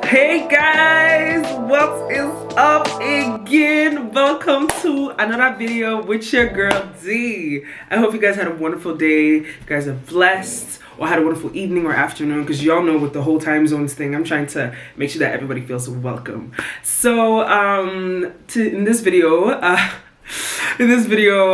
Hey guys, what is up again? Welcome to another video with your girl D. I hope you guys had a wonderful day, you guys are blessed, or had a wonderful evening or afternoon, because y'all know with the whole time zones thing, I'm trying to make sure that everybody feels welcome. So in this video,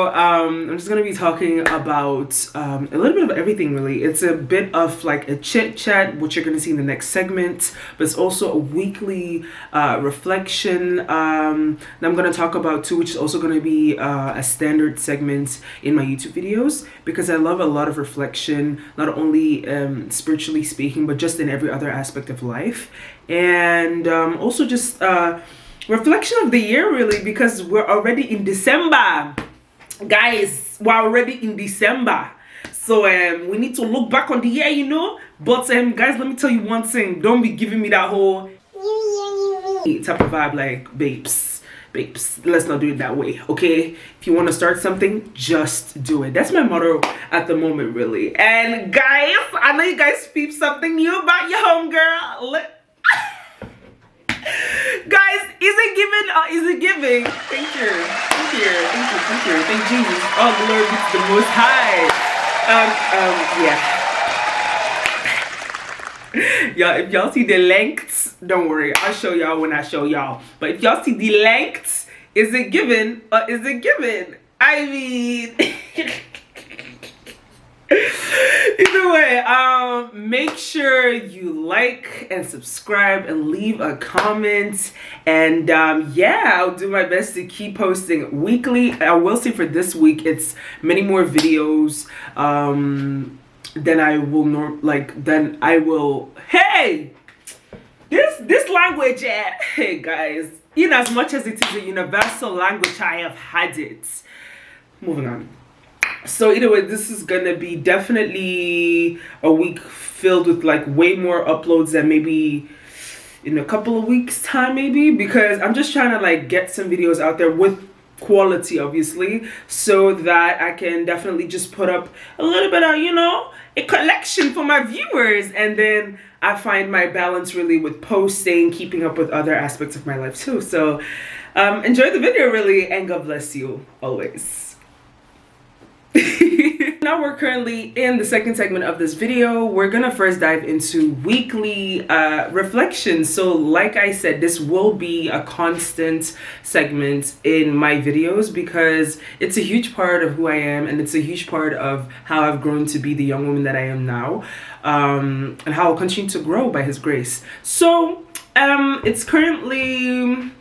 I'm just gonna be talking about a little bit of everything really. It's a bit of like a chit chat, which you're gonna see in the next segment, but it's also a weekly reflection that I'm gonna talk about too, which is also gonna be a standard segment in my YouTube videos, because I love a lot of reflection, not only spiritually speaking, but just in every other aspect of life. And also just reflection of the year really, because we're already in December, guys. We're already in December, so we need to look back on the year, you know. But guys, let me tell you one thing: don't be giving me that whole type of vibe, like babes, let's not do it that way, okay? If you want to start something, just do it. That's my motto at the moment really. And guys, I know you guys peep something new about your homegirl. Guys, is it giving? Is it giving? Thank you, thank Jesus. Oh, glory be to the Most High. Yeah. Y'all, if y'all see the lengths, don't worry, I'll show y'all when I show y'all. But if y'all see the lengths, is it giving or is it giving? I mean. Either way, make sure you like and subscribe and leave a comment, and yeah, I'll do my best to keep posting weekly. I will say for this week it's many more videos than I will hey, this language, hey guys, in as much as it is a universal language, I have had it. Moving on. So either way, this is gonna be definitely a week filled with like way more uploads than maybe in a couple of weeks time, maybe, because I'm just trying to like get some videos out there with quality, obviously, so that I can definitely just put up a little bit of, you know, a collection for my viewers. And then I find my balance really with posting, keeping up with other aspects of my life too. So enjoy the video really, and God bless you always. Now we're currently in the second segment of this video. We're gonna first dive into weekly reflections. So like I said, this will be a constant segment in my videos because it's a huge part of who I am, and it's a huge part of how I've grown to be the young woman that I am now, and how I'll continue to grow by His grace. So it's currently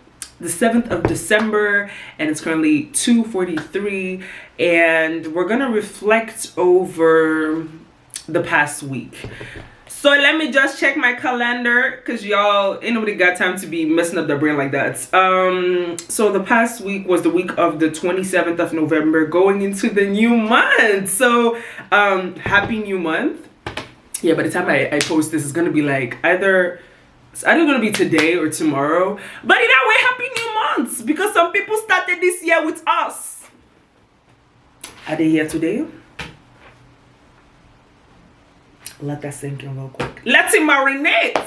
the 7th of December, and it's currently 2:43, and we're gonna reflect over the past week. So let me just check my calendar, because y'all ain't nobody got time to be messing up their brain like that. So the past week was the week of the 27th of November, going into the new month. So happy new month. Yeah, by the time I post this, it's gonna be like it's either gonna be today or tomorrow. But either way, happy new months, because some people started this year with us. Are they here today? Let that sink in real quick. Let it marinate.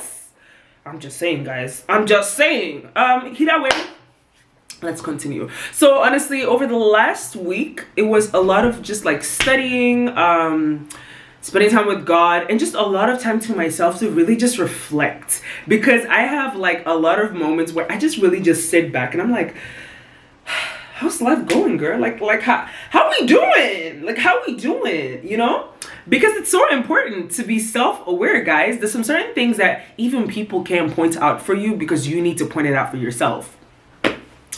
I'm just saying, guys. I'm just saying. Either way, let's continue. So honestly, over the last week, it was a lot of just like studying, spending time with God, and just a lot of time to myself to really just reflect, because I have like a lot of moments where I just really just sit back and I'm like, how's life going, girl? Like how we doing? Like how we doing, you know? Because it's so important to be self-aware, guys. There's some certain things that even people can point out for you, because you need to point it out for yourself.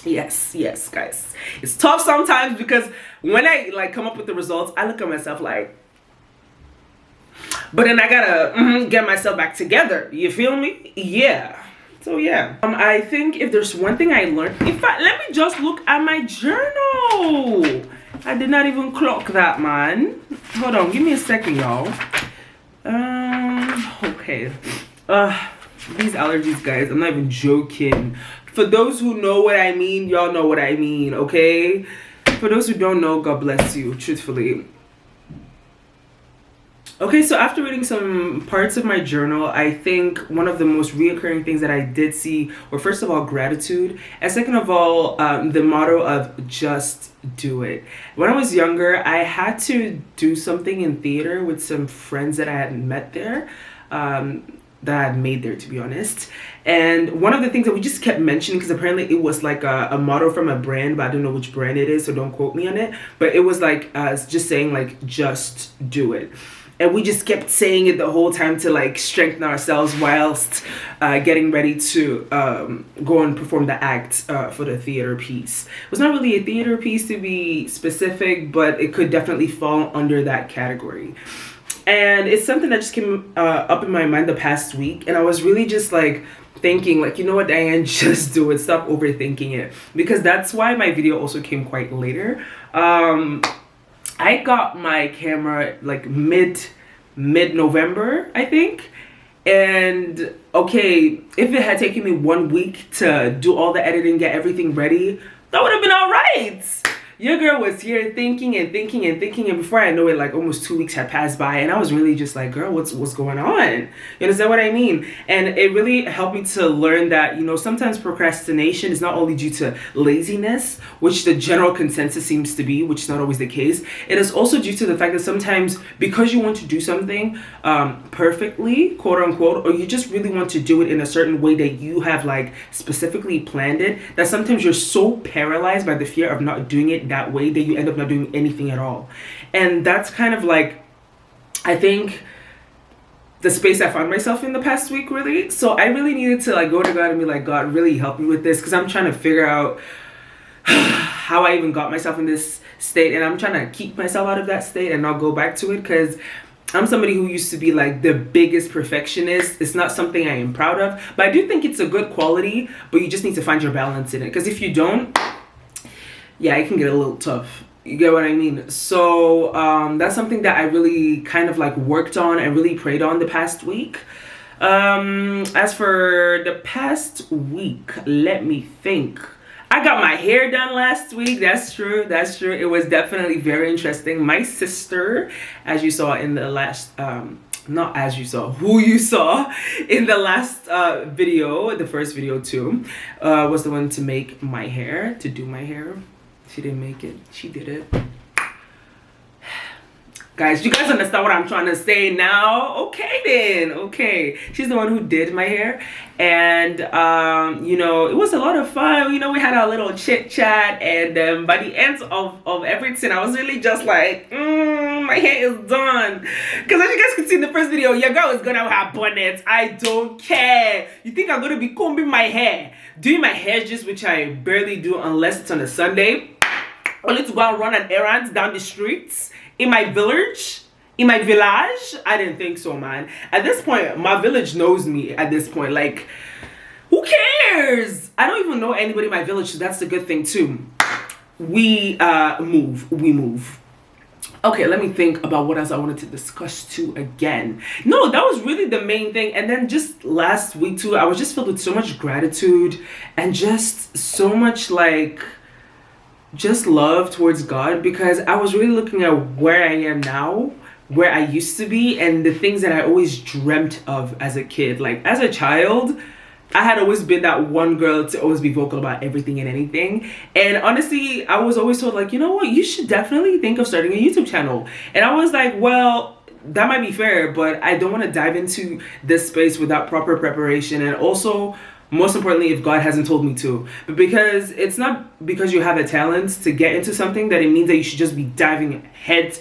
Yes, guys. It's tough sometimes, because when I like come up with the results, I look at myself like, but then I gotta get myself back together. You feel me? Yeah. So yeah. I think if there's one thing I learned, in fact, let me just look at my journal. I did not even clock that, man. Hold on, give me a second, y'all. Okay. These allergies, guys, I'm not even joking. For those who know what I mean, y'all know what I mean, okay? For those who don't know, God bless you, truthfully. Okay, so after reading some parts of my journal, I think one of the most reoccurring things that I did see were, first of all, gratitude, and second of all, the motto of just do it. When I was younger, I had to do something in theater with some friends that I had met there. That I had made there, to be honest. And one of the things that we just kept mentioning, because apparently it was like a motto from a brand, but I don't know which brand it is, so don't quote me on it. But it was like just saying like, just do it. And we just kept saying it the whole time to like strengthen ourselves whilst getting ready to go and perform the act for the theater piece. It was not really a theater piece to be specific, but it could definitely fall under that category. And it's something that just came up in my mind the past week. And I was really just like thinking like, you know what, Diane, just do it. Stop overthinking it. Because that's why my video also came quite later. I got my camera like mid-November, I think. And okay, if it had taken me 1 week to do all the editing, get everything ready, that would have been all right. Your girl was here thinking and thinking and thinking, and before I know it, like almost 2 weeks had passed by, and I was really just like, girl, what's going on? You understand what I mean? And it really helped me to learn that, you know, sometimes procrastination is not only due to laziness, which the general consensus seems to be, which is not always the case. It is also due to the fact that sometimes because you want to do something perfectly, quote unquote, or you just really want to do it in a certain way that you have like specifically planned it, that sometimes you're so paralyzed by the fear of not doing it that way that you end up not doing anything at all. And that's kind of like, I think, the space I found myself in the past week, really. So I really needed to like go to God and be like, God, really help me with this, because I'm trying to figure out how I even got myself in this state, and I'm trying to keep myself out of that state and not go back to it, because I'm somebody who used to be like the biggest perfectionist. It's not something I am proud of, but I do think it's a good quality, but you just need to find your balance in it, because if you don't, yeah, it can get a little tough. You get what I mean? So that's something that I really kind of like worked on and really prayed on the past week. As for the past week, let me think. I got my hair done last week. That's true. That's true. It was definitely very interesting. My sister, as you saw in the last not as you saw, who you saw in the last video, the first video too, was the one to make my hair, to do my hair. She didn't make it. She did it. Guys, you guys understand what I'm trying to say now? Okay then. Okay. She's the one who did my hair. And, you know, it was a lot of fun. You know, we had our little chit chat. And by the end of everything, I was really just like, my hair is done. Because as you guys can see in the first video, your girl is going to have bonnet. I don't care. You think I'm going to be combing my hair? Doing my hair just, which I barely do unless it's on a Sunday. Only to go and run an errand down the streets in my village, in my village. I didn't think so, man. At this point, my village knows me at this point. Like, who cares? I don't even know anybody in my village, so that's a good thing too. We move. Okay, let me think about what else I wanted to discuss too again. No, that was really the main thing. And then just last week too, I was just filled with so much gratitude and just so much like just love towards God, because I was really looking at where I am now, where I used to be, and the things that I always dreamt of as a kid. Like as a child, I had always been that one girl to always be vocal about everything and anything. And honestly, I was always told like, you know what, you should definitely think of starting a YouTube channel. And I was like, well, that might be fair, but I don't want to dive into this space without proper preparation. And also, most importantly, if God hasn't told me to. But because it's not because you have a talent to get into something that it means that you should just be diving head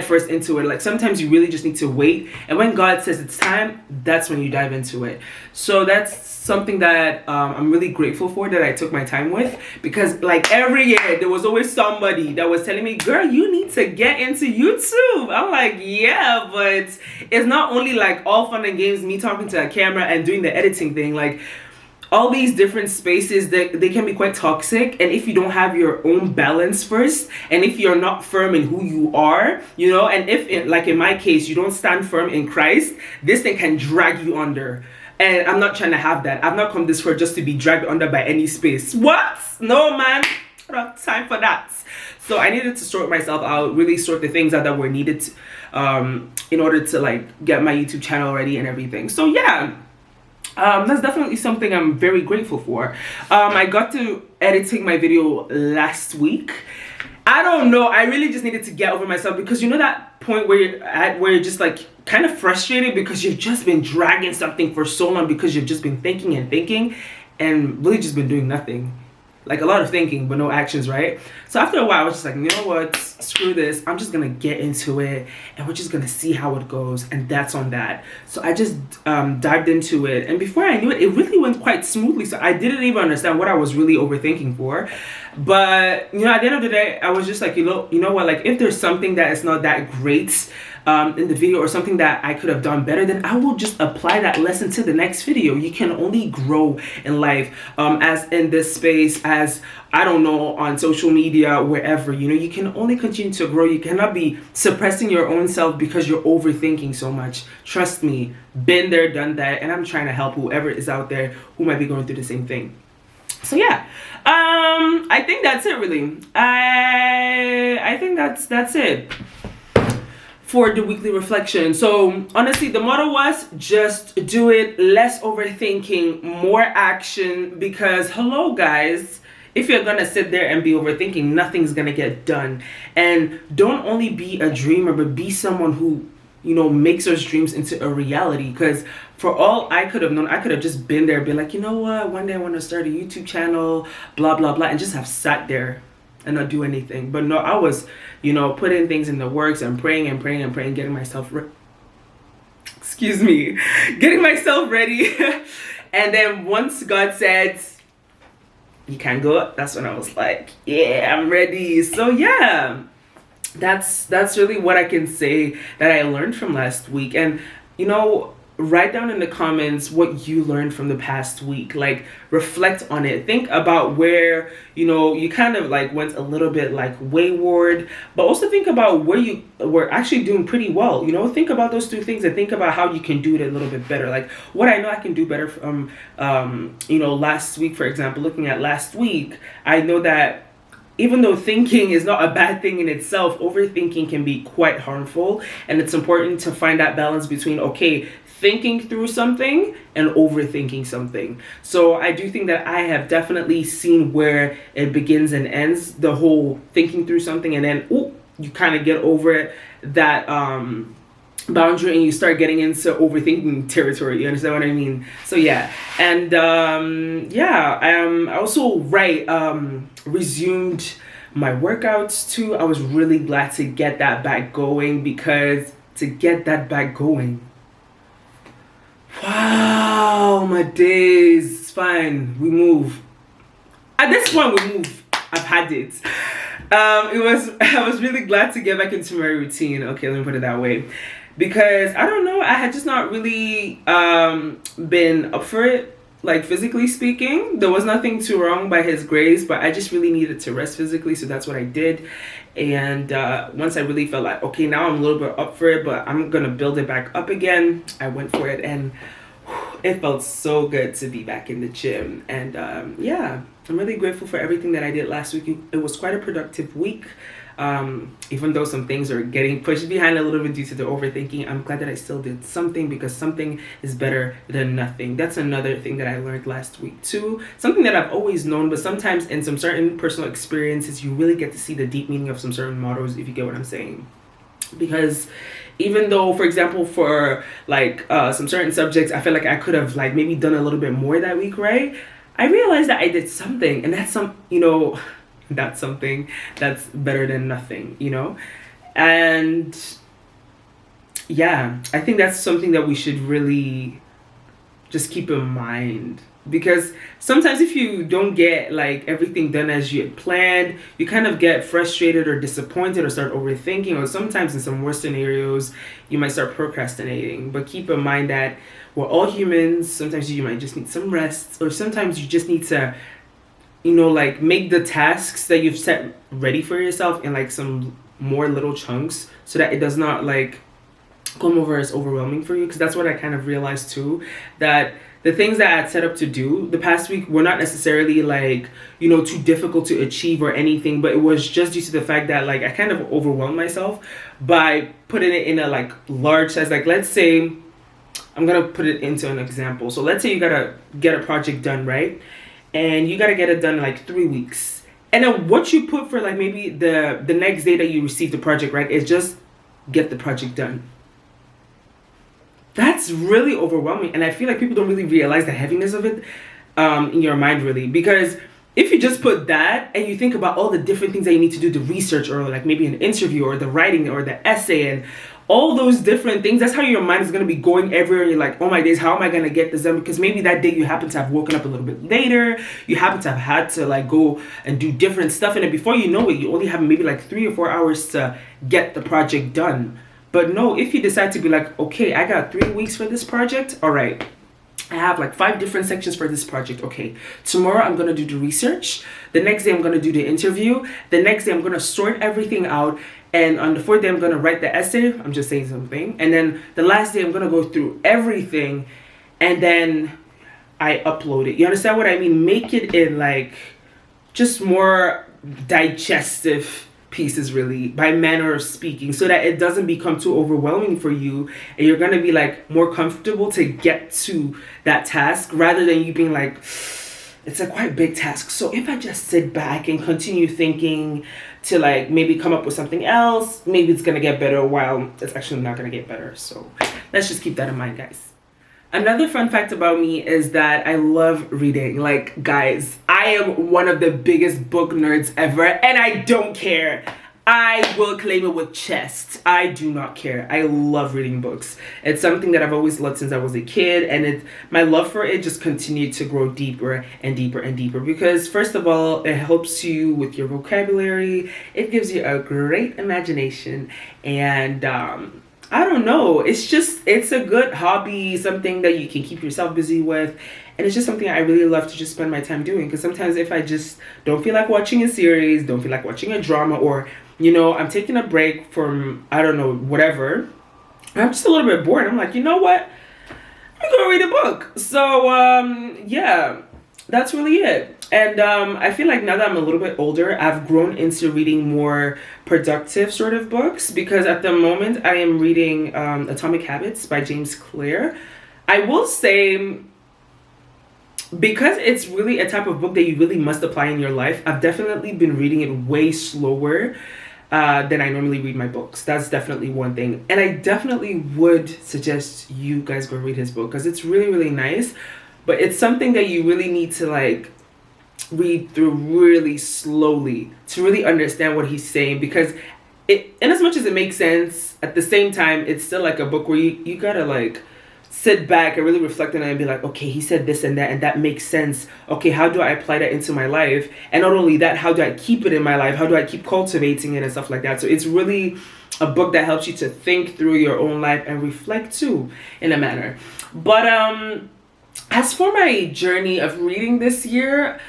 first into it. Like sometimes you really just need to wait, and when God says it's time, that's when you dive into it. So that's something that I'm really grateful for, that I took my time with, because like every year there was always somebody that was telling me, girl, you need to get into YouTube. I'm like, yeah, but it's not only like all fun and games, me talking to a camera and doing the editing thing. Like all these different spaces, they can be quite toxic, and if you don't have your own balance first, and if you're not firm in who you are, you know, and if like in my case, you don't stand firm in Christ, this thing can drag you under. And I'm not trying to have that. I've not come this far just to be dragged under by any space. What? No, man. I don't have time for that. So I needed to sort myself out, really sort the things out that were needed in order to like get my YouTube channel ready and everything. So yeah, that's definitely something I'm very grateful for. I got to editing my video last week. I don't know, I really just needed to get over myself, because you know that point where you're at, where you're just like kind of frustrated because you've just been dragging something for so long, because you've just been thinking and thinking and really just been doing nothing. Like a lot of thinking but no actions, right? So after a while I was just like, you know what, screw this, I'm just gonna get into it and we're just gonna see how it goes, and that's on that. So I just dived into it, and before I knew it, it really went quite smoothly. So I didn't even understand what I was really overthinking for. But you know, at the end of the day, I was just like, you know what, like if there's something that is not that great in the video, or something that I could have done better, then I will just apply that lesson to the next video. You can only grow in life, as in this space, as I don't know, on social media, wherever, you know, you can only continue to grow. You cannot be suppressing your own self because you're overthinking so much. Trust me, been there, done that, and I'm trying to help whoever is out there who might be going through the same thing. So yeah, I think that's it really. I think that's it for the weekly reflection. So honestly, the motto was just do it, less overthinking, more action, because hello guys, if you're gonna sit there and be overthinking, nothing's gonna get done. And don't only be a dreamer, but be someone who, you know, makes those dreams into a reality. Because for all I could have known, I could have just been there, be like, you know what, one day I want to start a YouTube channel, blah blah blah, and just have sat there and not do anything. But no, I was, you know, putting things in the works and praying and praying and praying, getting myself getting myself ready. And then once God said you can go, that's when I was like, yeah, I'm ready. So yeah, that's really what I can say that I learned from last week. And you know, write down in the comments what you learned from the past week. Like, reflect on it, think about where, you know, you kind of like went a little bit like wayward, but also think about where you were actually doing pretty well. You know, think about those two things and think about how you can do it a little bit better. Like what I know I can do better from you know, last week, for example. Looking at last week, I know that even though thinking is not a bad thing in itself, overthinking can be quite harmful, and it's important to find that balance between, okay, thinking through something and overthinking something. So I do think that I have definitely seen where it begins and ends, the whole thinking through something, and then you kind of get over that boundary and you start getting into overthinking territory. You understand what I mean? So yeah. And yeah, I also resumed my workouts too. I was really glad to get that back going, because to get that back going, wow, my days, it's fine, we move. At this point, we move. I've had it. I was really glad to get back into my routine. Okay, let me put it that way. Because I don't know, I had just not really been up for it, like physically speaking. There was nothing too wrong by His grace, but I just really needed to rest physically, so that's what I did. And once I really felt like, okay, now I'm a little bit up for it, but I'm gonna build it back up again, I went for it, and it felt so good to be back in the gym. And yeah, I'm really grateful for everything that I did last week. It was quite a productive week. Even though some things are getting pushed behind a little bit due to the overthinking, I'm glad that I still did something, because something is better than nothing. That's another thing that I learned last week too. Something that I've always known, but sometimes in some certain personal experiences, you really get to see the deep meaning of some certain mottos, if you get what I'm saying. Because even though, for example, for like some certain subjects, I feel like I could have like maybe done a little bit more that week, right? I realized that I did something, and that's that's something that's better than nothing, you know? And yeah, I think that's something that we should really just keep in mind, because sometimes if you don't get like everything done as you had planned, you kind of get frustrated or disappointed or start overthinking, or sometimes in some worse scenarios you might start procrastinating. But keep in mind that we're all humans. Sometimes you might just need some rest, or sometimes you just need to, you know, like make the tasks that you've set ready for yourself in like some more little chunks, so that it does not like come over as overwhelming for you, because that's what I kind of realized too, that the things that I had set up to do the past week were not necessarily like, you know, too difficult to achieve or anything, but it was just due to the fact that like I kind of overwhelmed myself by putting it in a like large size. Like, let's say, I'm gonna put it into an example. So let's say you gotta get a project done, right? And you gotta get it done in like 3 weeks. And then what you put for like maybe the next day that you receive the project, right, is just get the project done. That's really overwhelming, and I feel like people don't really realize the heaviness of it in your mind, really, because if you just put that and you think about all the different things that you need to do, the research, or like maybe an interview, or the writing, or the essay, and all those different things, that's how your mind is going to be going everywhere. You're like, oh my days, how am I going to get this done? Because maybe that day you happen to have woken up a little bit later, you happen to have had to like go and do different stuff, and then before you know it, you only have maybe like 3 or 4 hours to get the project done. But no, if you decide to be like, okay, I got 3 weeks for this project, all right, I have like 5 different sections for this project. Okay, tomorrow I'm gonna do the research. The next day I'm gonna do the interview. The next day I'm gonna sort everything out. And on the 4th day I'm gonna write the essay. I'm just saying something. And then the last day I'm gonna go through everything, and then I upload it. You understand what I mean? Make it in like just more digestive pieces, really, by manner of speaking, so that it doesn't become too overwhelming for you, and you're gonna be like more comfortable to get to that task, rather than you being like, it's a quite big task, so if I just sit back and continue thinking to like maybe come up with something else, maybe it's gonna get better, while it's actually not gonna get better. So let's just keep that in mind, guys. Another fun fact about me is that I love reading. Like, guys, I am one of the biggest book nerds ever, and I don't care. I will claim it with chest. I do not care. I love reading books. It's something that I've always loved since I was a kid, and my love for it just continued to grow deeper and deeper and deeper, because first of all, it helps you with your vocabulary. It gives you a great imagination, and I don't know, it's a good hobby, something that you can keep yourself busy with, and it's just something I really love to just spend my time doing. Because sometimes if I just don't feel like watching a series, don't feel like watching a drama, or, you know, I'm taking a break from, I don't know, whatever, I'm just a little bit bored, I'm like, you know what, I'm gonna read a book. So yeah, that's really it. And I feel like now that I'm a little bit older, I've grown into reading more productive sort of books, because at the moment I am reading Atomic Habits by James Clear. I will say, because it's really a type of book that you really must apply in your life, I've definitely been reading it way slower than I normally read my books. That's definitely one thing. And I definitely would suggest you guys go read his book, because it's really, really nice. But it's something that you really need to like read through really slowly to really understand what he's saying, because it, in as much as it makes sense, at the same time it's still like a book where you gotta like sit back and really reflect on it and be like, okay, he said this and that makes sense. Okay, how do I apply that into my life? And not only that, how do I keep it in my life? How do I keep cultivating it and stuff like that? So it's really a book that helps you to think through your own life and reflect too, in a manner. But as for my journey of reading this year,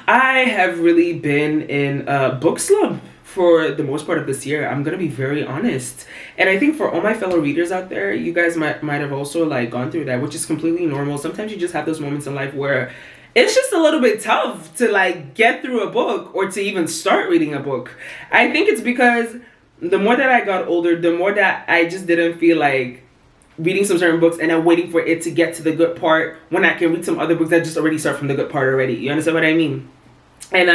I have really been in a book slump for the most part of this year. I'm gonna be very honest, and I think for all my fellow readers out there, you guys might have also like gone through that, which is completely normal. Sometimes you just have those moments in life where it's just a little bit tough to like get through a book or to even start reading a book. I think it's because the more that I got older, the more that I just didn't feel like reading some certain books and then waiting for it to get to the good part when I can read some other books that just already start from the good part already. You understand what I mean? And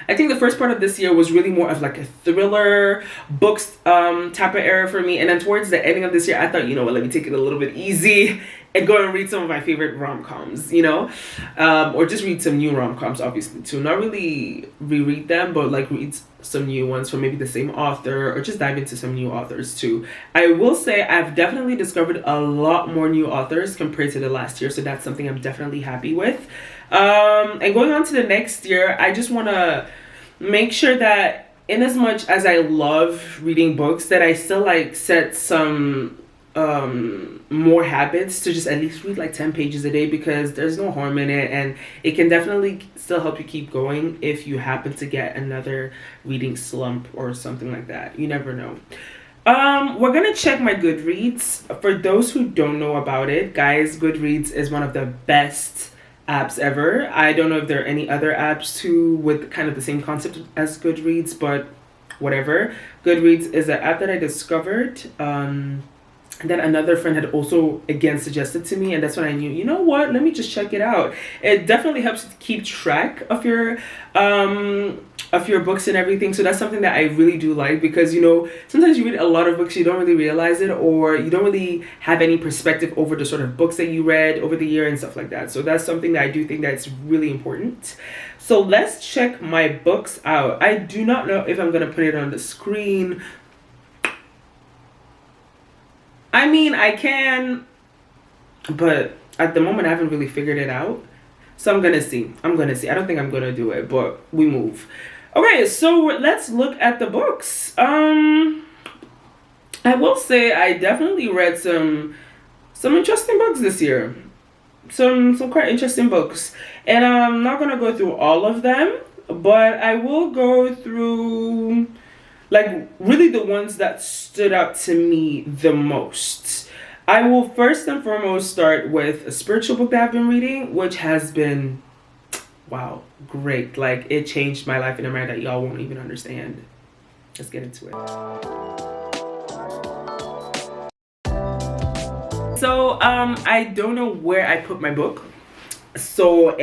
I think the first part of this year was really more of like a thriller books type of era for me. And then towards the ending of this year, I thought, you know what, let me take it a little bit easy and go and read some of my favorite rom-coms, you know? Or just read some new rom-coms, obviously, too. Not really reread them, but like read some new ones from maybe the same author, or just dive into some new authors too. I will say I've definitely discovered a lot more new authors compared to the last year, so that's something I'm definitely happy with. And going on to the next year, I just want to make sure that in as much as I love reading books, that I still like set some more habits to just at least read like 10 pages a day, because there's no harm in it, and it can definitely still help you keep going if you happen to get another reading slump or something like that. You never know. We're gonna check my Goodreads. For those who don't know about it, guys, Goodreads is one of the best apps ever. I don't know if there are any other apps too with kind of the same concept as Goodreads, but whatever. Goodreads is an app that I discovered. And then another friend had also again suggested to me, and that's when I knew, you know what, let me just check it out. It definitely helps to keep track of your books and everything. So that's something that I really do like, because you know, sometimes you read a lot of books, you don't really realize it, or you don't really have any perspective over the sort of books that you read over the year and stuff like that. So that's something that I do think that's really important. So let's check my books out. I do not know if I'm gonna put it on the screen. I mean, I can, but at the moment I haven't really figured it out. So I'm gonna see. I don't think I'm gonna do it, but we move. Okay, so let's look at the books. I will say I definitely read some interesting books this year. Some quite interesting books. And I'm not gonna go through all of them, but I will go through like really the ones that stood out to me the most. I will first and foremost start with a spiritual book that I've been reading, which has been, wow, great. Like, it changed my life in a manner that y'all won't even understand. Let's get into it. So I don't know where I put my book, so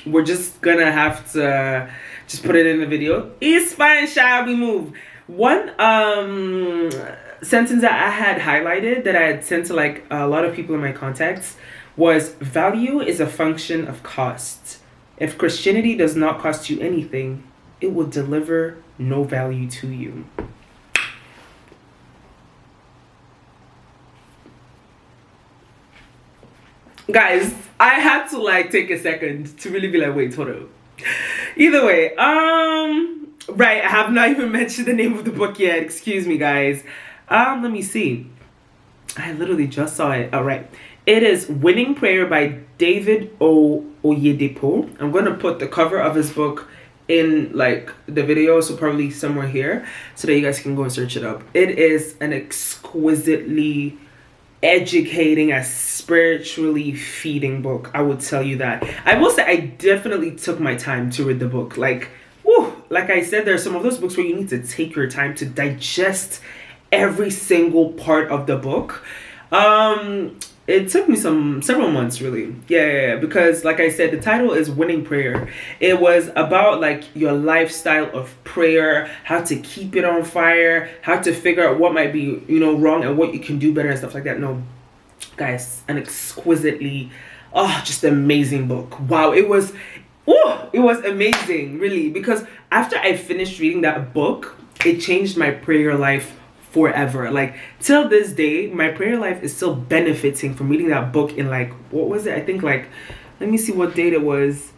we're just gonna have to just put it in the video. It's fine, shall we move? One sentence that I had highlighted that I had sent to like a lot of people in my contacts was, value is a function of cost. If Christianity does not cost you anything, it will deliver no value to you. Guys, I had to like take a second to really be like, wait, hold up. Either way, right, I have not even mentioned the name of the book yet. Excuse me, guys. Let me see. I literally just saw it. All right. It is Winning Prayer by David Oyedepo. I'm going to put the cover of his book in like the video, so probably somewhere here, so that you guys can go and search it up. It is an exquisitely educating, a spiritually feeding book. I would tell you that. I will say I definitely took my time to read the book. Like, whew, like I said, there are some of those books where you need to take your time to digest every single part of the book. It took me several months, really. Yeah, because like I said, the title is Winning Prayer. It was about like your lifestyle of prayer, how to keep it on fire, how to figure out what might be, you know, wrong and what you can do better and stuff like that. No, guys, an exquisitely, just amazing book. Wow, it was amazing, really, because after I finished reading that book, it changed my prayer life forever. Like, till this day, my prayer life is still benefiting from reading that book in like, what was it? I think like, let me see what date it was.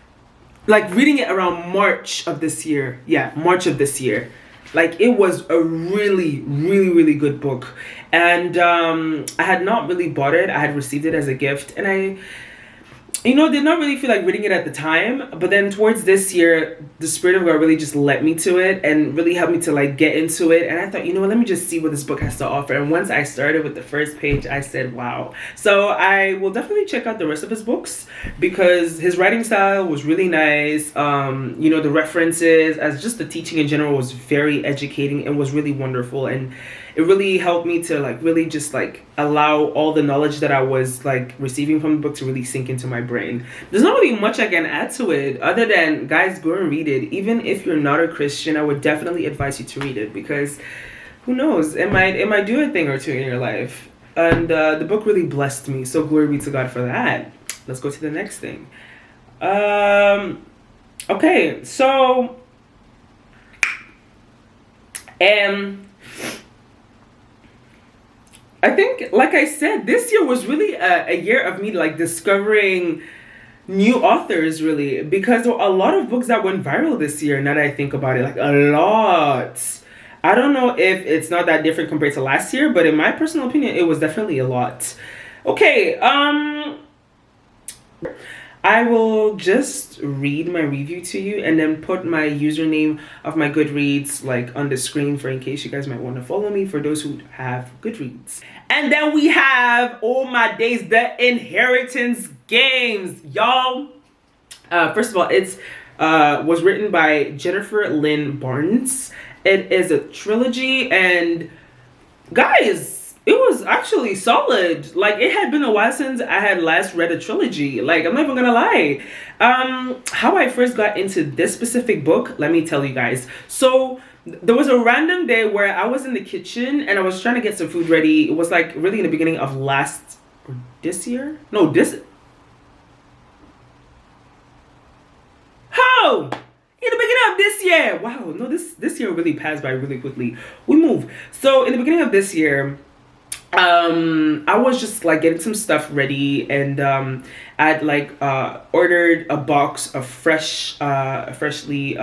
Like, reading it around March of this year. Yeah, March of this year. Like, it was a really, really, really good book. And I had not really bought it. I had received it as a gift. And I, you know, did not really feel like reading it at the time, but then towards this year, the Spirit of God really just led me to it and really helped me to like get into it. And I thought, you know what, let me just see what this book has to offer. And once I started with the first page, I said, wow. So I will definitely check out the rest of his books, because his writing style was really nice. You know, the references, as just the teaching in general, was very educating and was really wonderful. And it really helped me to like really just like allow all the knowledge that I was like receiving from the book to really sink into my brain. There's not really much I can add to it other than, guys, go and read it. Even if you're not a Christian, I would definitely advise you to read it, because who knows, it might do a thing or two in your life. And the book really blessed me, so glory be to God for that. Let's go to the next thing. Okay, so I think, like I said, this year was really a year of me like discovering new authors, really, because there were a lot of books that went viral this year. Now that I think about it, like a lot. I don't know if it's not that different compared to last year, but in my personal opinion, it was definitely a lot. Okay, I will just read my review to you and then put my username of my Goodreads like on the screen for in case you guys might want to follow me for those who have Goodreads. And then we have, oh my days, the Inheritance Games, y'all. First of all, it's was written by Jennifer Lynn Barnes. It is a trilogy, and guys, it was actually solid. Like, it had been a while since I had last read a trilogy. Like, I'm not even gonna lie. How I first got into this specific book, let me tell you guys. So there was a random day where I was in the kitchen and I was trying to get some food ready. It was like really in the beginning of this year. No, this. How? In the beginning of this year. Wow, no, this year really passed by really quickly. We move. So in the beginning of this year, I was just like getting some stuff ready, and I'd like ordered a box of freshly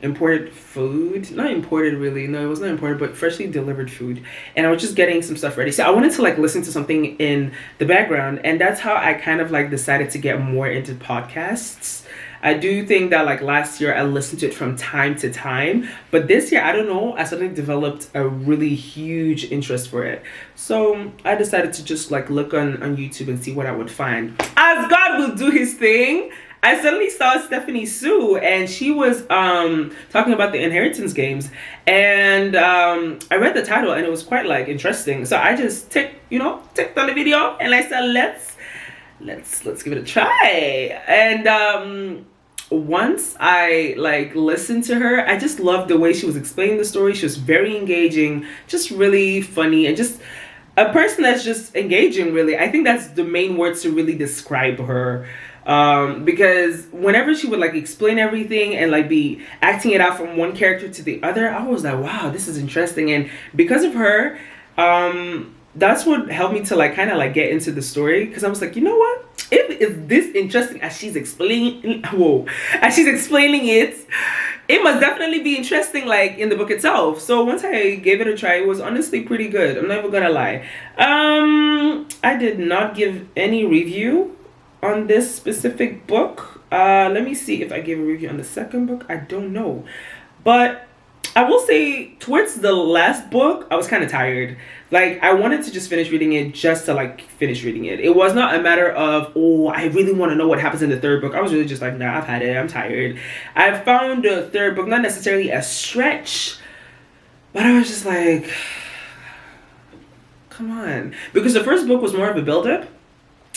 imported food. Not imported really, no, it was not imported, but freshly delivered food. And I was just getting some stuff ready, so I wanted to like listen to something in the background, and that's how I kind of like decided to get more into podcasts. I do think that like last year I listened to it from time to time, but this year, I don't know, I suddenly developed a really huge interest for it. So I decided to just like look on YouTube and see what I would find. As God will do his thing, I suddenly saw Stephanie Sue, and she was talking about the Inheritance Games, and I read the title and it was quite like interesting. So I just ticked on the video and I said, let's give it a try. And once I like listened to her, I just loved the way she was explaining the story. She was very engaging, just really funny, and just a person that's just engaging, really. I think that's the main words to really describe her. Because whenever she would like explain everything and like be acting it out from one character to the other, I was like, wow, this is interesting. And because of her, that's what helped me to like kind of like get into the story, because I was like, you know what, if it's this interesting as she's explaining it, it must definitely be interesting like in the book itself. So once I gave it a try, it was honestly pretty good. I'm not even gonna lie. I did not give any review on this specific book. Let me see if I gave a review on the second book. I don't know, but I will say towards the last book, I was kind of tired. Like, I wanted to just finish reading it just to like finish reading it. It was not a matter of, oh, I really want to know what happens in the third book. I was really just like, nah, I've had it. I'm tired. I found the third book not necessarily a stretch, but I was just like, come on. Because the first book was more of a build-up.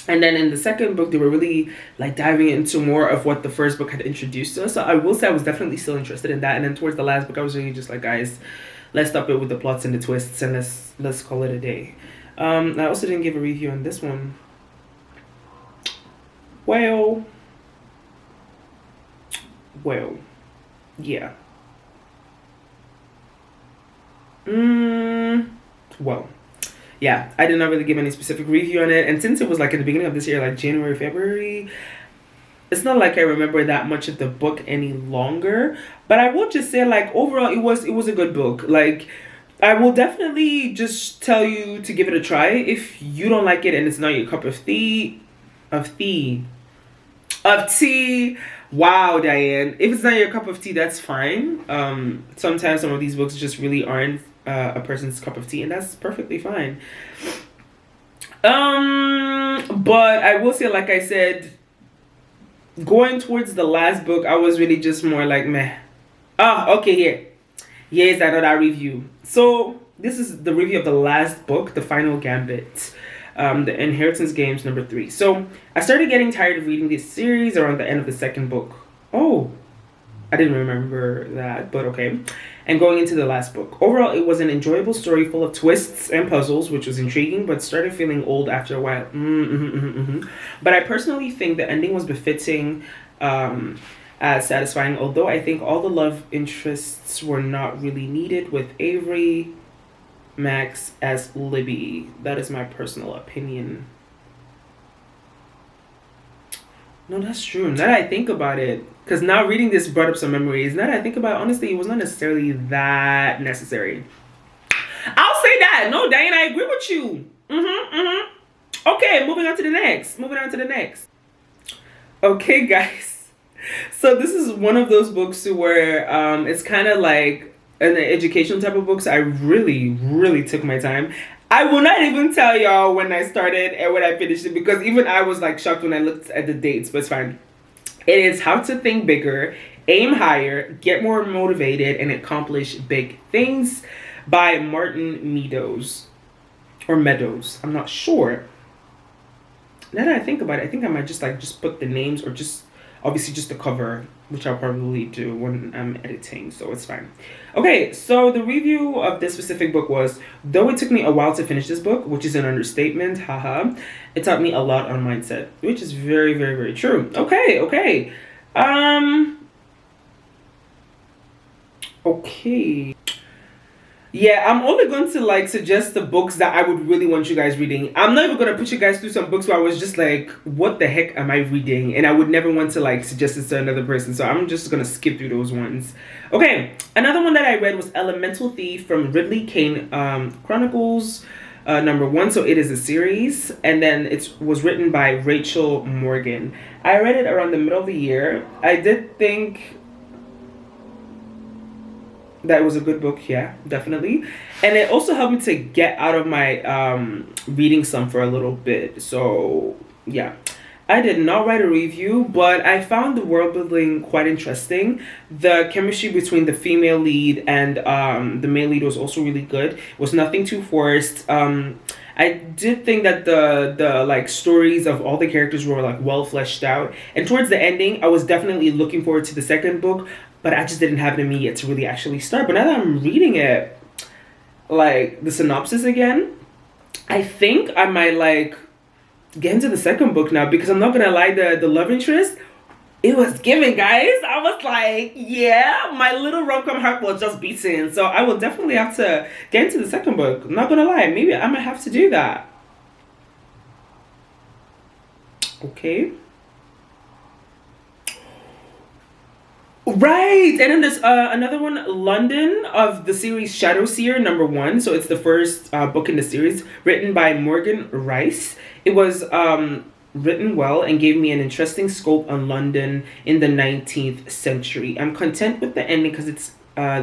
And then in the second book, they were really like diving into more of what the first book had introduced to us. So I will say I was definitely still interested in that. And then towards the last book, I was really just like, guys, let's stop it with the plots and the twists, and let's call it a day. I also didn't give a review on this one. Well, yeah. Well. Yeah, I did not really give any specific review on it. And since it was like in the beginning of this year, like January, February, it's not like I remember that much of the book any longer. But I will just say, like, overall, it was a good book. Like, I will definitely just tell you to give it a try. If you don't like it and it's not your cup of tea. Wow, Diane. If it's not your cup of tea, that's fine. Sometimes some of these books just really aren't a person's cup of tea, and that's perfectly fine. But I will say, like I said, going towards the last book, I was really just more like meh. Okay, here. Here's another review. So this is the review of the last book, The Final Gambit, the Inheritance Games number 3. So I started getting tired of reading this series around the end of the second book. Oh, I didn't remember that, but okay. And going into the last book. Overall, it was an enjoyable story full of twists and puzzles, which was intriguing, but started feeling old after a while. But I personally think the ending was befitting, as satisfying, although I think all the love interests were not really needed, with Avery Max as Libby. That is my personal opinion. No, that's true. Now that I think about it, because now reading this brought up some memories. Now that I think about it, honestly, it was not necessarily that necessary. I'll say that. No, Diane, I agree with you. Okay, moving on to the next. Okay, guys. So this is one of those books where it's kind of like an educational type of books. I really, really took my time. I will not even tell y'all when I started and when I finished it, because even I was like shocked when I looked at the dates, but it's fine. It is How to Think Bigger, Aim Higher, Get More Motivated, and Accomplish Big Things by Martin Meadows. Or Meadows. I'm not sure. Now that I think about it, I think I might just put the names, or just obviously just the cover, which I'll probably do when I'm editing, so it's fine. Okay, so the review of this specific book was, though it took me a while to finish this book, which is an understatement, haha, it taught me a lot on mindset, which is very, very, very true. Okay. Okay. Yeah, I'm only going to like suggest the books that I would really want you guys reading. I'm not even going to put you guys through some books where I was just like, what the heck am I reading? And I would never want to like suggest this to another person. So I'm just going to skip through those ones. Okay, another one that I read was Elemental Thief from Ridley Kane Chronicles #1. So it is a series. And then it was written by Rachel Morgan. I read it around the middle of the year. I did think that was a good book, yeah, definitely. And it also helped me to get out of my reading slump for a little bit. So yeah, I did not write a review, but I found the world building quite interesting. The chemistry between the female lead and the male lead was also really good. It was nothing too forced. I did think that the like stories of all the characters were like well fleshed out, and towards the ending I was definitely looking forward to the second book, but I just didn't have it in me yet to really actually start. But now that I'm reading it, like the synopsis again, I think I might like get into the second book now, because I'm not gonna lie, the love interest, it was given, guys. I was like, yeah, my little rom-com heart was just beating. So I will definitely have to get into the second book. I'm not gonna lie, maybe I might have to do that. Okay. Right, and then there's another one, London, of the series Shadow Seer #1. So it's the first book in the series, written by Morgan Rice. It was written well and gave me an interesting scope on London in the 19th century. I'm content with the ending because it's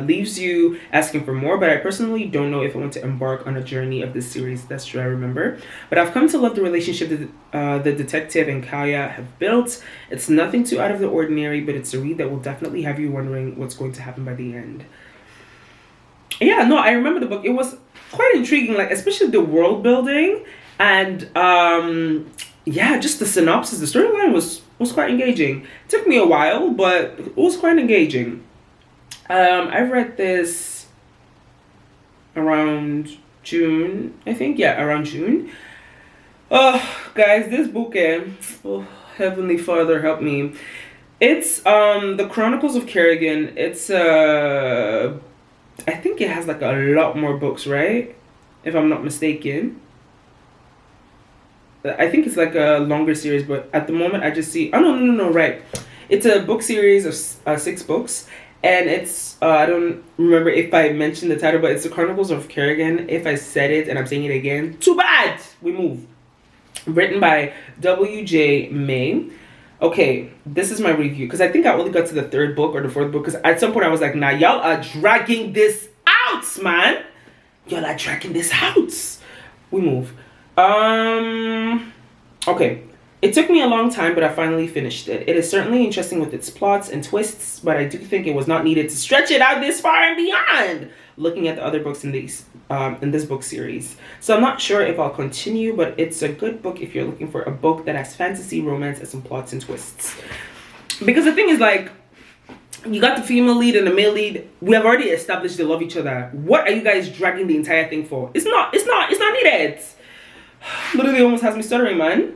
leaves you asking for more, but I personally don't know if I want to embark on a journey of this series. That's true, I remember. But I've come to love the relationship that the detective and Kaya have built. It's nothing too out of the ordinary, but it's a read that will definitely have you wondering what's going to happen by the end. Yeah, no, I remember the book. It was quite intriguing, like especially the world building, and yeah, just the synopsis. The storyline was quite engaging. It took me a while, but it was quite engaging. I read this around June, I think. Yeah, around June. Oh, guys, this book, oh, Heavenly Father, help me. It's the Chronicles of Kerrigan. It's I think it has like a lot more books, right? If I'm not mistaken. I think it's like a longer series, but at the moment I just see, oh no, right. It's a book series of 6 books. And it's, I don't remember if I mentioned the title, but it's The Chronicles of Kerrigan. If I said it and I'm saying it again, too bad! We move. Written by W.J. May. Okay, this is my review, because I think I only got to the 3rd book or the 4th book, because at some point I was like, nah, y'all are dragging this out, man! Y'all are dragging this out! We move. Okay. It took me a long time, but I finally finished it. It is certainly interesting with its plots and twists, but I do think it was not needed to stretch it out this far and beyond, looking at the other books in this book series. So I'm not sure if I'll continue, but it's a good book if you're looking for a book that has fantasy, romance, and some plots and twists. Because the thing is, like, you got the female lead and the male lead. We have already established they love each other. What are you guys dragging the entire thing for? It's not needed. Literally almost has me stuttering, man.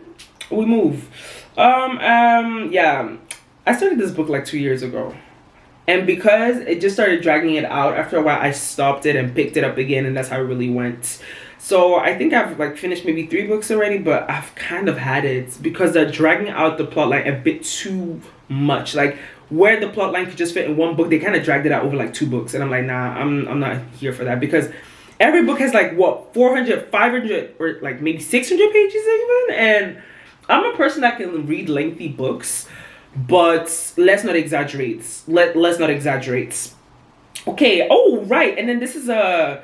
We move. Yeah, I started this book like 2 years ago, and because it just started dragging it out, after a while I stopped it and picked it up again, and that's how it really went. So I think I've like finished maybe 3 books already, but I've kind of had it because they're dragging out the plot line a bit too much. Like where the plot line could just fit in 1 book, they kind of dragged it out over like 2 books, and I'm like, nah, I'm not here for that, because every book has like what, 400, 500, or like maybe 600 pages even, and I'm a person that can read lengthy books, but let's not exaggerate. Let's not exaggerate. Okay. Oh, right. And then this is a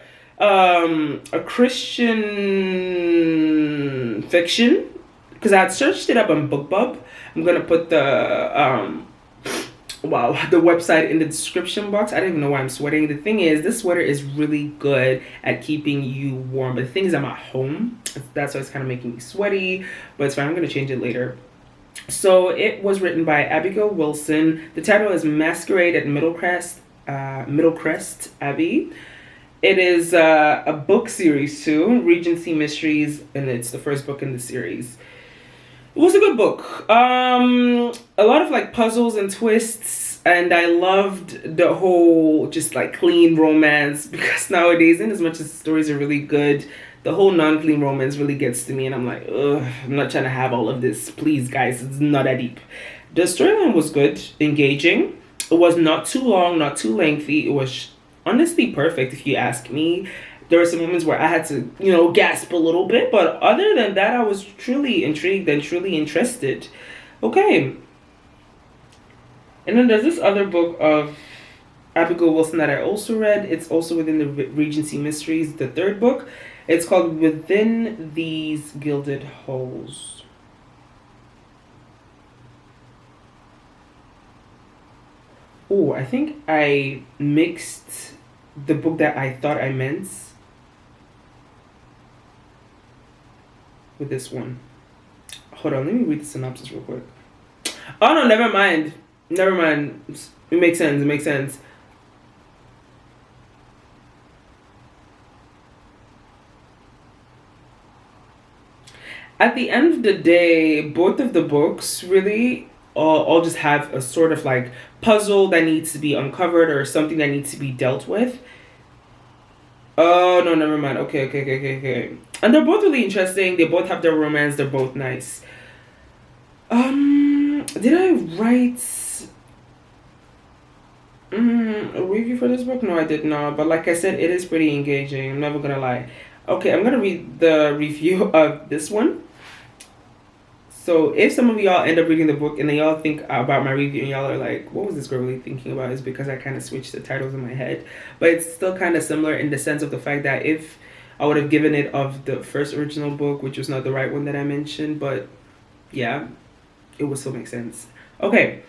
Christian fiction, because I had searched it up on BookBub. I'm gonna put the website in the description box. I don't even know why I'm sweating. The thing is, this sweater is really good at keeping you warm, but the thing is, I'm at home. That's why it's kind of making me sweaty, but it's fine. I'm gonna change it later. So it was written by Abigail Wilson. The title is Masquerade at Middlecrest Abbey. It is a book series too, Regency Mysteries, and it's the first book in the series. It was a good book. A lot of like puzzles and twists, and I loved the whole just like clean romance, because nowadays, in as much as stories are really good, the whole non-clean romance really gets to me, and I'm like, ugh, I'm not trying to have all of this. Please, guys, it's not that deep. The storyline was good, engaging. It was not too long, not too lengthy. It was honestly perfect, if you ask me. There were some moments where I had to, gasp a little bit, but other than that, I was truly intrigued and truly interested. Okay. And then there's this other book of Abigail Wilson that I also read. It's also within the Regency Mysteries, the third book. It's called Within These Gilded Halls. Oh, I think I mixed the book that I thought I meant with this one. Hold on, let me read the synopsis real quick. Oh no, never mind. Never mind. It makes sense. It makes sense. At the end of the day, both of the books really all just have a sort of like puzzle that needs to be uncovered or something that needs to be dealt with. Oh no, never mind. Okay. And they're both really interesting. They both have their romance. They're both nice. Did I write a review for this book? No, I did not. But like I said, it is pretty engaging. I'm never gonna lie. Okay, I'm gonna read the review of this one. So if some of y'all end up reading the book and then y'all think about my review and y'all are like, what was this girl really thinking about? It's because I kind of switched the titles in my head. But it's still kind of similar in the sense of the fact that if I would have given it of the first original book, which was not the right one that I mentioned, but yeah, it would still make sense. Okay,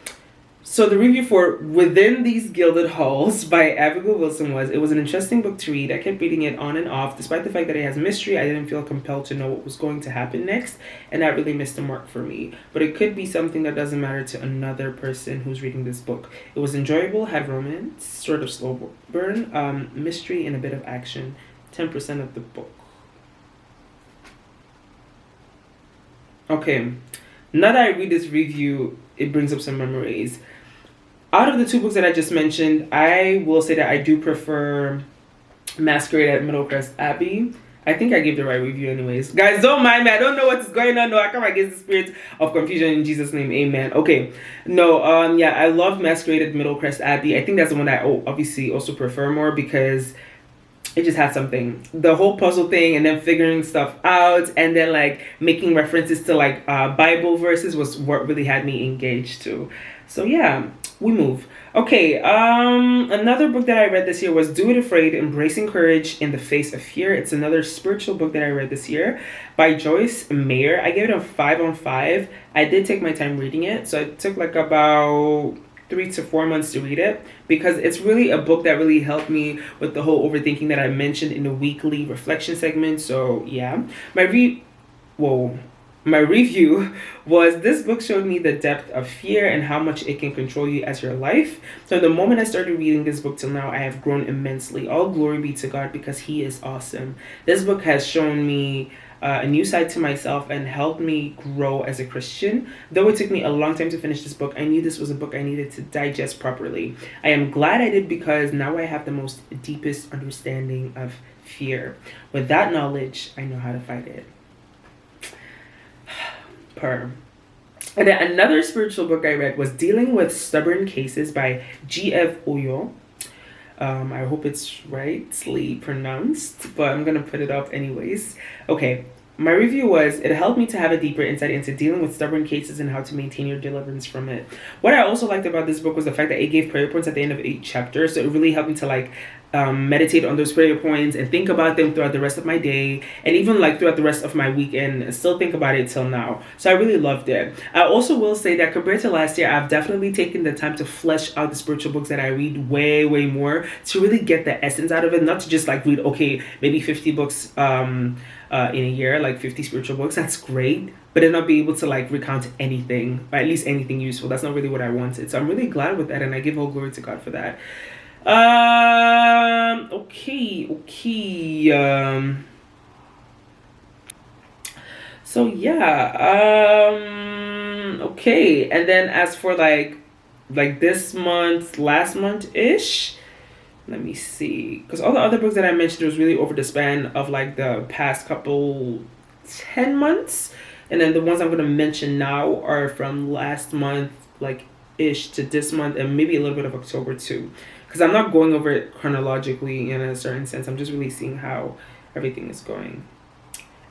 so the review for Within These Gilded Halls by Abigail Wilson was, it was an interesting book to read. I kept reading it on and off. Despite the fact that it has mystery, I didn't feel compelled to know what was going to happen next, and that really missed the mark for me. But it could be something that doesn't matter to another person who's reading this book. It was enjoyable, had romance, sort of slow burn, mystery, and a bit of action. 10% of the book. Okay, now that I read this review, it brings up some memories. Out of the two books that I just mentioned, I will say that I do prefer Masquerade at Middlecrest Abbey. I think I gave the right review anyways. Guys, don't mind me. I don't know what's going on. No, I come against the spirit of confusion in Jesus' name. Amen. Okay. No, yeah, I love Masquerade at Middlecrest Abbey. I think that's the one that I obviously also prefer more because it just had something. The whole puzzle thing and then figuring stuff out and then like making references to like Bible verses was what really had me engaged too. So yeah, we move. Okay, another book that I read this year was Do It Afraid, Embracing Courage in the Face of Fear. It's another spiritual book that I read this year by Joyce Meyer. I gave it a 5 on 5. I did take my time reading it, so it took like about 3 to 4 months to read it because it's really a book that really helped me with the whole overthinking that I mentioned in the weekly reflection segment. So yeah, my review was, this book showed me the depth of fear and how much it can control you as your life. So the moment I started reading this book till now, I have grown immensely. All glory be to God because he is awesome. This book has shown me a new side to myself and helped me grow as a Christian. Though it took me a long time to finish this book, I knew this was a book I needed to digest properly. I am glad I did because now I have the most deepest understanding of fear. With that knowledge, I know how to fight it. And then another spiritual book I read was Dealing with Stubborn Cases by G.F. Oyo. I hope it's rightly pronounced, but I'm gonna put it up anyways. Okay, My review was, it helped me to have a deeper insight into dealing with stubborn cases and how to maintain your deliverance from it. What I also liked about this book was the fact that it gave prayer points at the end of each chapter. So it really helped me to like meditate on those prayer points and think about them throughout the rest of my day, and even like throughout the rest of my weekend, and still think about it till now. So I really loved it. I also will say that compared to last year, I've definitely taken the time to flesh out the spiritual books that I read way more, to really get the essence out of it, not to just like read, okay, maybe 50 books in a year, like 50 spiritual books. That's great, but then not be able to like recount anything, or at least anything useful. That's not really what I wanted. So I'm really glad with that, and I give all glory to God for that. Okay. So yeah, okay. And then as for like this month, last month ish, let me see, because all the other books that I mentioned was really over the span of like the past couple 10 months, and then the ones I'm going to mention now are from last month like ish to this month, and maybe a little bit of October too, because I'm not going over it chronologically in a certain sense. I'm just really seeing how everything is going.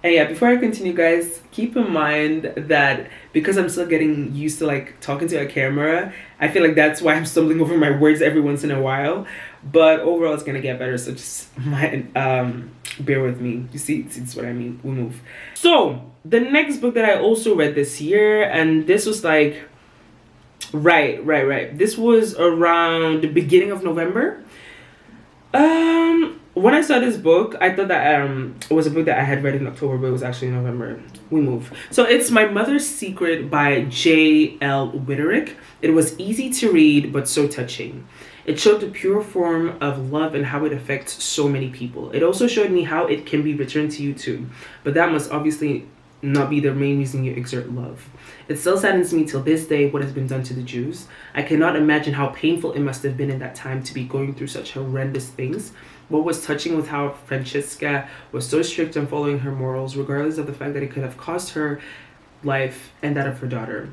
And yeah, before I continue, guys, keep in mind that because I'm still getting used to like talking to a camera, I feel like that's why I'm stumbling over my words every once in a while. But overall, it's gonna get better. So just bear with me. You see, it's what I mean. We move. So the next book that I also read this year, and this was like right. This was around the beginning of November. When I saw this book, I thought that it was a book that I had read in October, but it was actually November. We move. So it's My Mother's Secret by J.L. Whitterick. It was easy to read, but so touching. It showed the pure form of love and how it affects so many people. It also showed me how it can be returned to you too, but that must obviously not be the main reason you exert love. It still saddens me till this day what has been done to the Jews. I cannot imagine how painful it must have been in that time to be going through such horrendous things. What was touching was how Francesca was so strict on following her morals, regardless of the fact that it could have cost her life and that of her daughter.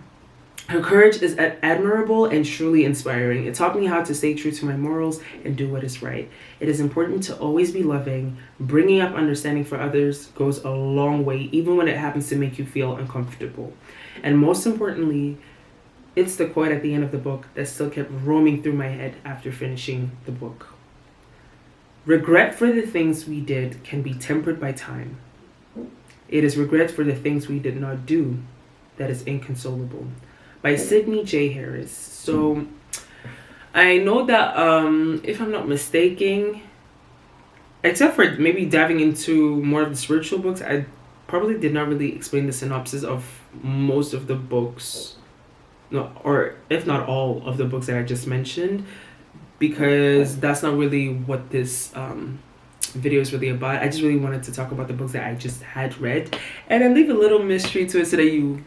Her courage is admirable and truly inspiring. It taught me how to stay true to my morals and do what is right. It is important to always be loving. Bringing up understanding for others goes a long way, even when it happens to make you feel uncomfortable. And most importantly, it's the quote at the end of the book that still kept roaming through my head after finishing the book. Regret for the things we did can be tempered by time. It is regret for the things we did not do that is inconsolable. By Sidney J. Harris. So I know that if I'm not mistaken, except for maybe diving into more of the spiritual books, I probably did not really explain the synopsis of most of the books, no, or if not all of the books that I just mentioned, because that's not really what this video is really about. I just really wanted to talk about the books that I just had read, and then leave a little mystery to it so that you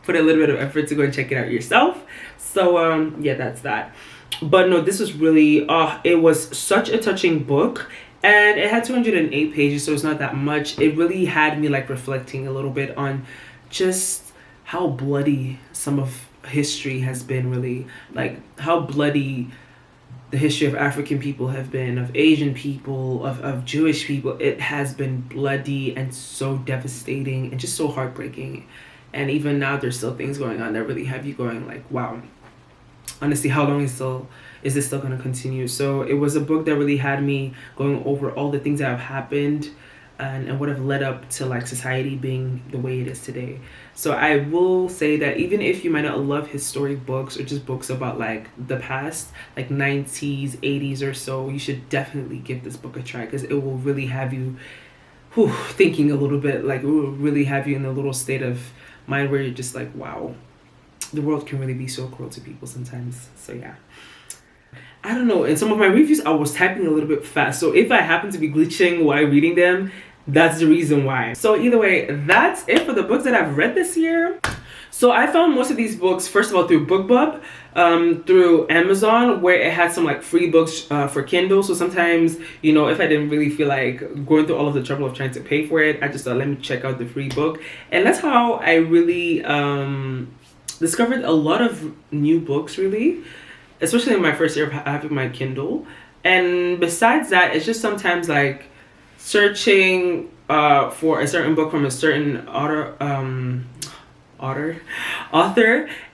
put a little bit of effort to go and check it out yourself. So yeah, that's that. But no, this was really it was such a touching book, and it had 208 pages, so it's not that much. It really had me like reflecting a little bit on just how bloody some of history has been, really, like how bloody the history of African people have been, of Asian people, of Jewish people. It has been bloody and so devastating and just so heartbreaking. And even now there's still things going on that really have you going like, wow, honestly, how long is this still going to continue? So it was a book that really had me going over all the things that have happened and what have led up to like society being the way it is today. So I will say that even if you might not love historic books or just books about like the past, like 90s, 80s or so, you should definitely give this book a try, because it will really have you thinking a little bit. Like, it will really have you in a little state of mind where you're just like, wow, the world can really be so cruel to people sometimes. So yeah, I don't know, in some of my reviews I was typing a little bit fast, so if I happen to be glitching while reading them, that's the reason why. So either way, that's it for the books that I've read this year. So I found most of these books, first of all, through BookBub, through Amazon, where it had some like free books for Kindle. So sometimes, you know, if I didn't really feel like going through all of the trouble of trying to pay for it, I just thought, let me check out the free book. And that's how I really discovered a lot of new books, really, especially in my first year of having my Kindle. And besides that, it's just sometimes like searching for a certain book from a certain author,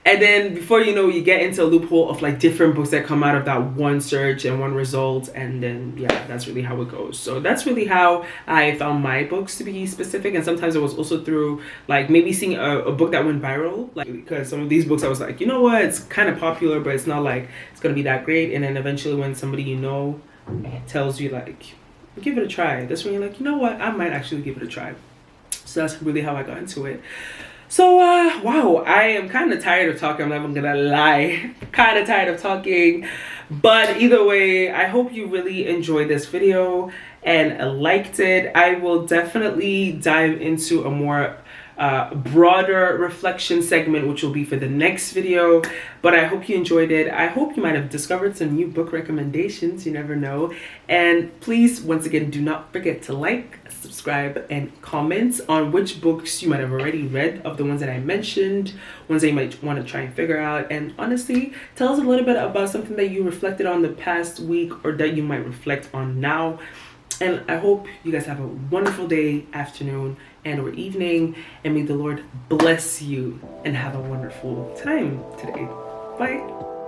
and then before you know, you get into a loophole of like different books that come out of that one search and one result, and then yeah, that's really how it goes. So that's really how I found my books to be specific. And sometimes it was also through like maybe seeing a book that went viral, like because some of these books I was like, you know what, it's kind of popular, but it's not like it's gonna be that great. And then eventually when somebody you know tells you like, give it a try, that's when you're like, you know what, I might actually give it a try. So that's really how I got into it. So wow, I am kind of tired of talking. I'm not even gonna lie, kind of tired of talking, but either way, I hope you really enjoyed this video and liked it. I will definitely dive into a more broader reflection segment, which will be for the next video, but I hope you enjoyed it. I hope you might have discovered some new book recommendations, you never know. And please, once again, do not forget to like, subscribe, and comment on which books you might have already read of the ones that I mentioned, ones that you might want to try and figure out. And honestly, tell us a little bit about something that you reflected on the past week or that you might reflect on now. And I hope you guys have a wonderful day, afternoon, and or evening, and may the Lord bless you and have a wonderful time today. Bye.